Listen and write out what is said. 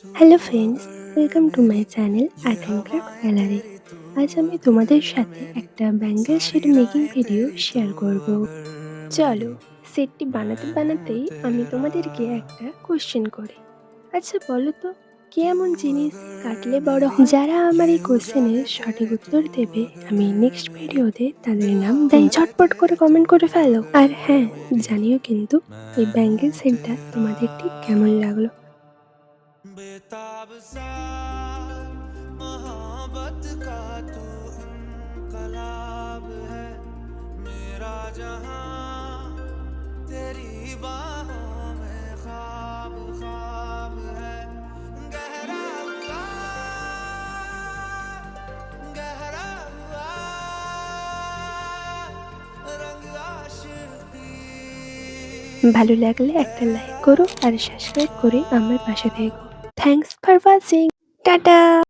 Hello friends, welcome to my channel art and craft gallery. আজ আমি তোমাদের সাথে একটা bangle shade making video share করব। চলো, সেটটি বানাতে বানাতেই আমি তোমাদেরকে একটা কোশ্চেন করি। আচ্ছা বলো তো, কি এমন জিনিস কাটলে বড় হয়? যারা আমার এই কোশ্চেনের সঠিক উত্তর দেবে, আমি নেক্সট ভিডিওতে তাদের নাম তাই ঝটপট করে কমেন্ট করে ফেলো। আর হ্যাঁ, জানিও কিন্তু এই ব্যাঙ্গেল সেটটা তোমাদের ঠিক কেমন লাগলো। बेताब सा मोहब्बत का तू इनकलाब है। मेरा जहां तेरी बाहों में ख्वाब ख्वाब है। गहरा हुआ गहरा हुआ रंग आशिकी। ভালো লাগলে একটা লাইক করো আর সাবস্ক্রাইব করে আমার পাশে থেকো। Thanks for watching. টাটা।